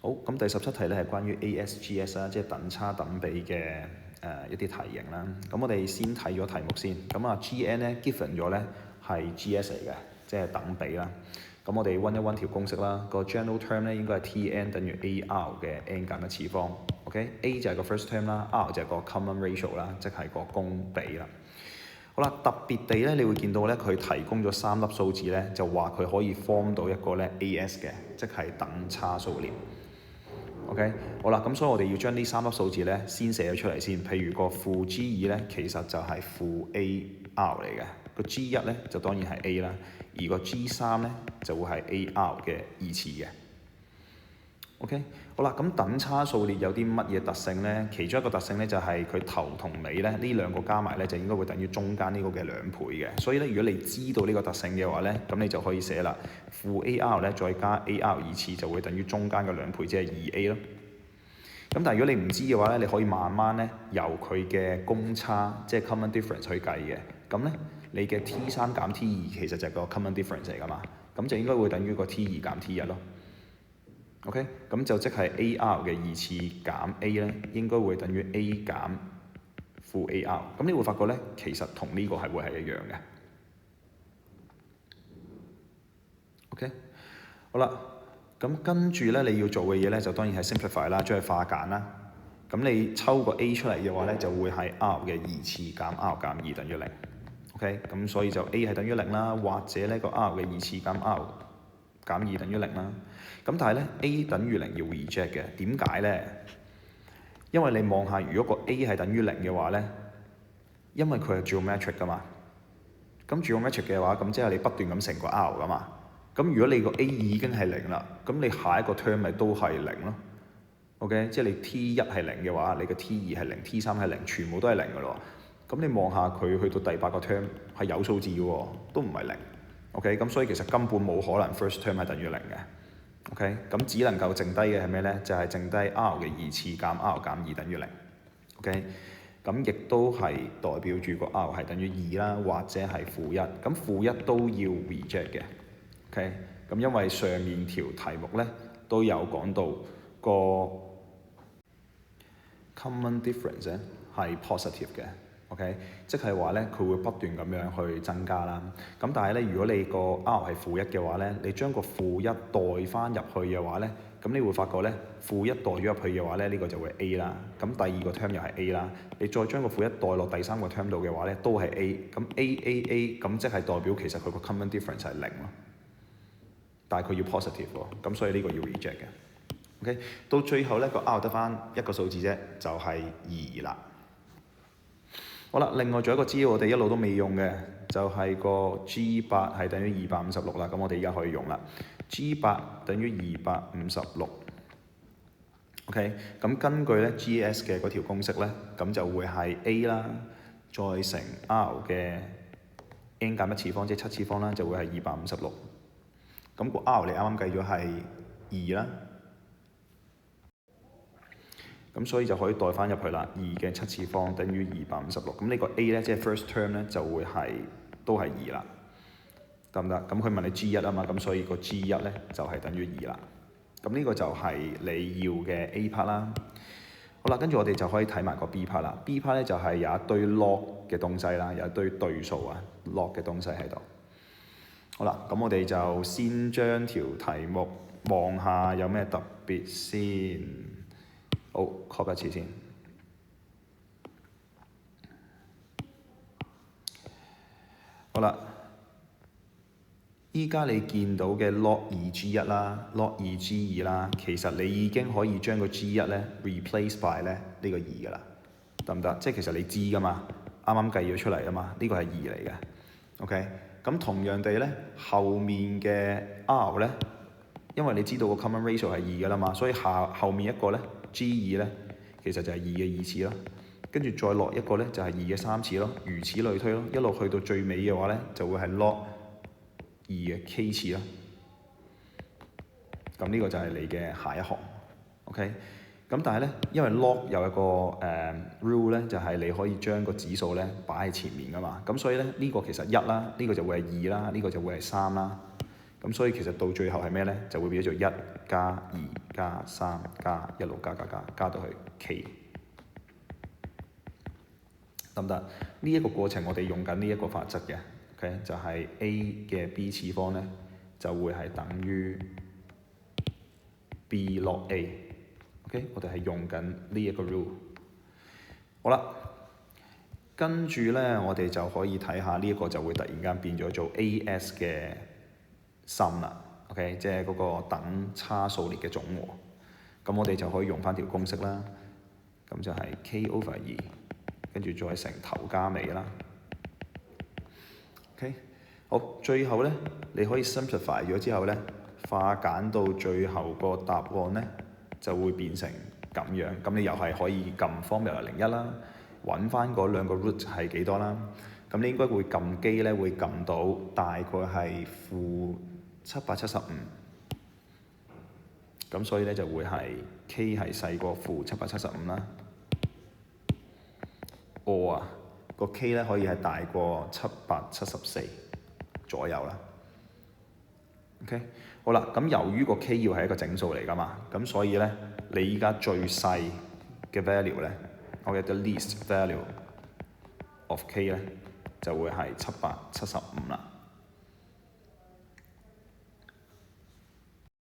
好，咁第17題咧係關於 ASGS 啦，即係等差等比嘅一啲題型啦。咁我哋先睇咗題目先。咁啊 GN 咧 given 咗咧係 GS 嚟嘅，即係等比啦。咁我哋溫一溫條公式啦。個 general term 咧應該係 Tn 等於 AR 嘅 n 減一次方。OK，A 就係個 first term 啦 ，R 就係個 common ratio 啦，即係個公比啦。好啦，特別地咧，你會見到咧，佢提供咗3粒數字咧，就話佢可以 form 到一個咧 AS 嘅，即係等差數列。OK， 好啦，咁所以我哋要將呢3粒數字咧先寫咗出嚟先。譬如個負 G2咧，其實就係負 AR 嚟嘅，個 G1咧就當然係 A 啦，而個 G3咧就會係 AR 嘅二次嘅。OK， 好啦，咁等差數列有啲乜嘢特性咧？其中一個特性咧就係佢頭同尾咧呢兩個加埋咧就應該會等於中間呢個嘅2倍嘅。所以咧，如果你知道呢個特性嘅話咧，咁你就可以寫啦。負 AR 咧再加 AR 二次就會等於中間嘅2倍，即係2A 咯。咁但係如果你唔知嘅話咧，你可以慢慢咧由佢嘅公差，即係 common difference 去計嘅。咁咧，你嘅 T3 減 T2 其實就係個 common difference 嚟㗎嘛，咁就應該會等於個 T2 減 T1 咯。OK， 咁就即係 AR 嘅二次減 A 咧，應該會等於 A 減負 AR。咁你會發覺咧，其實同呢個係會係一樣嘅。OK， 好啦，咁跟住咧你要做嘅嘢咧，就當然係 simplify 啦，將佢化簡啦。咁你抽個 A 出嚟嘅話咧，就會係 R 嘅二次減 R 減2等於0。OK， 咁所以就 A 係等於0啦，或者呢個 R 嘅二次減 R減2等於0啦。咁但係咧 A 等於0要 reject 嘅，點解咧？因為你望下，如果個 A 係等於0嘅話咧，因為佢係 geometric 噶嘛。咁 geometric 嘅話，咁即係你不斷咁乘個 R 噶嘛。咁如果你個 A 已經係0啦，咁你下一個 term 咪都係0咯。OK， 即係你 T1 係0嘅話，你個 T2 係0 ，T3 係0，全部都係0噶咯。咁你望下佢去到第8個 term 係有數字嘅喎，都唔係0。OK， 咁所以其實根本冇可能 first term 係等於0嘅。OK， 咁只能夠剩低嘅係咩咧？就係剩低 R 嘅二次減 R 減2等於0。OK， 咁亦都係代表住個 R 係等於2啦，或者係負1。咁負1都要 reject 嘅。OK， 咁因為上面條題目咧都有講到個 common difference 咧係 positive 嘅。OK， 即係話咧，佢會不斷咁樣去增加啦。咁但係咧，如果你個 R 係負1嘅話咧，你將個負1代翻入去嘅話咧，咁你會發覺咧，負1代咗入去嘅話咧，呢個就會 A 啦。咁第二個 term 又係 A 啦。你再將個負1代落第3個 term 度嘅話咧，都係 A。咁 A，咁即係代表其實佢個 common difference 係0咯。但係佢要 positive 喎，咁所以呢個要 reject 嘅。OK， 到最後咧個 R 得翻一個數字啫，就係2啦。好啦，另外仲有一個資料我哋一路都未用嘅，就係個 G8 係等於256啦。咁我哋而家可以用啦。G8 等於256。OK， 咁根據咧 GS 嘅嗰條公式咧，咁就會係 A 啦，再乘 R 嘅 n 減1次方，即係7次方啦，就會係256。咁個 R 你啱啱計咗係2啦。咁所以就可以代翻入去啦。2嘅7次方等於256。咁呢個 A 咧，即係 first term 咧，就會係都係2啦，得唔得？咁佢問你 G1 啊嘛，咁所以個 G1 咧就係等於2啦。咁呢個就係你要嘅 A part 啦。好啦，跟住我哋就可以睇埋個 B part 啦。B part 咧就係有一堆 log 嘅東西啦，有一堆對數啊 log 嘅東西喺度。好啦，咁我哋就先將條題目望下有咩特別先。好 copy 一次先。好啦，依家你見到嘅 log 2G1 啦 ，log 2G2 啦，其實你已經可以將個 G1 咧 replace by 咧呢個2㗎啦，得唔得？即係其實你知㗎嘛，啱啱計咗出嚟啊嘛，呢個係2嚟嘅。OK， 咁同樣地咧，後面嘅 R 咧，因為你知道個 common ratio 係2㗎啦嘛，所以後面一個咧 G2 咧，其實就係2嘅2次咯。跟住再落一個咧，就係2嘅3次咯，如此類推咯，一路去到最尾嘅話咧，就會係 log 2嘅 K 次咯。咁呢個就係你嘅下一行 ，OK？ 咁但係咧，因為 log 有一個rule 咧，就係你可以將個指數咧擺喺前面㗎嘛。咁所以咧，呢個其實1啦，呢個就會係2啦，呢個就會係3啦。咁所以其實到最後係咩咧？就會變咗做1加2。加3加一路加到去 k， 得唔得？呢一個過程我哋用緊呢一個法則嘅 ，OK 就係 a 嘅 b 次方咧就會係等於 b log a，OK 我哋係用緊呢一個 rule。好啦，跟住咧我哋就可以睇下呢一個就會突然間變咗做 as 嘅 sum 啦。OK， 即係嗰個等差數列嘅總和，咁我哋就可以用翻條公式啦。咁就係 k/2，跟住再乘頭加尾啦。OK， 好，最後咧你可以 simplify 咗之後咧，化簡到最後個答案咧就會變成咁樣。咁你又係可以撳 formula 01啦，揾翻嗰兩個 root 係幾多啦。咁你應該會撳機咧，會撳到大概係-775，咁所以咧就會係 k 係細過-775啦。or 啊，個 k 咧可以係大過774左右啦。OK， 好啦，咁由於個 k 要係一個整數嚟㗎嘛，咁所以咧你依家最細嘅 value 咧，我嘅 the least value of k 咧就會係775啦。